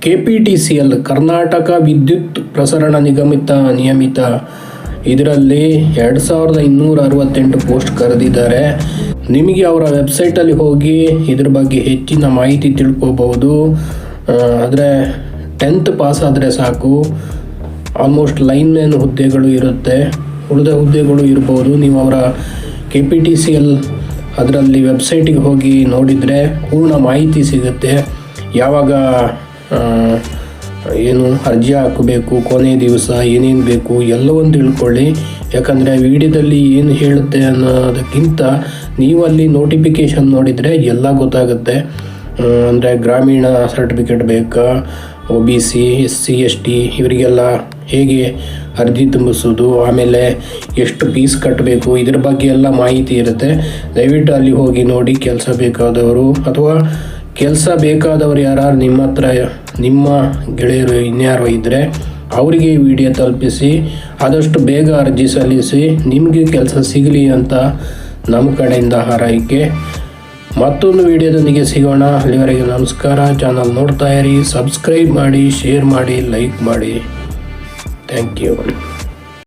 KPTCL Karnataka ವಿದ್ಯುತ್ ಪ್ರಸರಣ ನಿಯಮಿತ ಇದರಲ್ಲಿ 2268 ಪೋಸ್ಟ್ ಕರೆದಿದ್ದಾರೆ. ನಿಮಗೆ ಅವರ ವೆಬ್ಸೈಟಲ್ಲಿ ಹೋಗಿ ಇದ್ರ ಬಗ್ಗೆ ಹೆಚ್ಚಿನ ಮಾಹಿತಿ ತಿಳ್ಕೊಬಹುದು. ಆದರೆ 10th ಪಾಸ್ ಆದರೆ ಸಾಕು. ಆಲ್ಮೋಸ್ಟ್ ಲೈನ್ಮ್ಯಾನ್ ಹುದ್ದೆಗಳು ಇರುತ್ತೆ, ಉಳಿದ ಹುದ್ದೆಗಳು ಇರ್ಬೋದು. ನೀವು ಅವರ KPTCL ಅದರಲ್ಲಿ ವೆಬ್ಸೈಟಿಗೆ ಹೋಗಿ ನೋಡಿದರೆ ಪೂರ್ಣ ಮಾಹಿತಿ ಸಿಗುತ್ತೆ. ಯಾವಾಗ ಏನು ಅರ್ಜಿ ಹಾಕಬೇಕು, ಕೊನೆ ದಿವಸ ಏನೇನು ಬೇಕು ಎಲ್ಲವನ್ನು ತಿಳ್ಕೊಳ್ಳಿ. ಯಾಕಂದರೆ ವಿಡಿಯೋದಲ್ಲಿ ಏನು ಹೇಳುತ್ತೆ ಅನ್ನೋದಕ್ಕಿಂತ ನೀವಲ್ಲಿ ನೋಟಿಫಿಕೇಷನ್ ನೋಡಿದರೆ ಎಲ್ಲ ಗೊತ್ತಾಗುತ್ತೆ. ಅಂದರೆ ಗ್ರಾಮೀಣ ಸರ್ಟಿಫಿಕೇಟ್ ಬೇಕಾ, OBC SC ST ಇವರಿಗೆಲ್ಲ ಹೇಗೆ ಅರ್ಜಿ ತುಂಬಿಸೋದು, ಆಮೇಲೆ ಎಷ್ಟು ಫೀಸ್ ಕಟ್ಟಬೇಕು, ಇದ್ರ ಬಗ್ಗೆ ಎಲ್ಲ ಮಾಹಿತಿ ಇರುತ್ತೆ. ದಯವಿಟ್ಟು ಅಲ್ಲಿ ಹೋಗಿ ನೋಡಿ. ಕೆಲಸ ಬೇಕಾದವರು ಅಥವಾ ಕೆಲಸ ಬೇಕಾದವರು ಯಾರು ನಿಮ್ಮ ಗೆಳೆಯರು ಇನ್ಯಾರು ಇದ್ದರೆ ಅವರಿಗೆ ವಿಡಿಯೋ ತಲುಪಿಸಿ ಆದಷ್ಟು ಬೇಗ ಅರ್ಜಿ ಸಲ್ಲಿಸಿ. ನಿಮಗೆ ಕೆಲಸ ಸಿಗಲಿ ಅಂತ ನಮ್ಮ ಕಡೆಯಿಂದ ಹಾರೈಕೆ. ಮತ್ತೊಂದು ವಿಡಿಯೋದೊಂದಿಗೆ ಸಿಗೋಣ. ಅಲ್ಲಿವರೆಗೆ ನಮಸ್ಕಾರ. ಚಾನಲ್ ನೋಡ್ತಾ ಇರಿ, ಸಬ್ಸ್ಕ್ರೈಬ್ ಮಾಡಿ, ಶೇರ್ ಮಾಡಿ, ಲೈಕ್ ಮಾಡಿ. Thank you.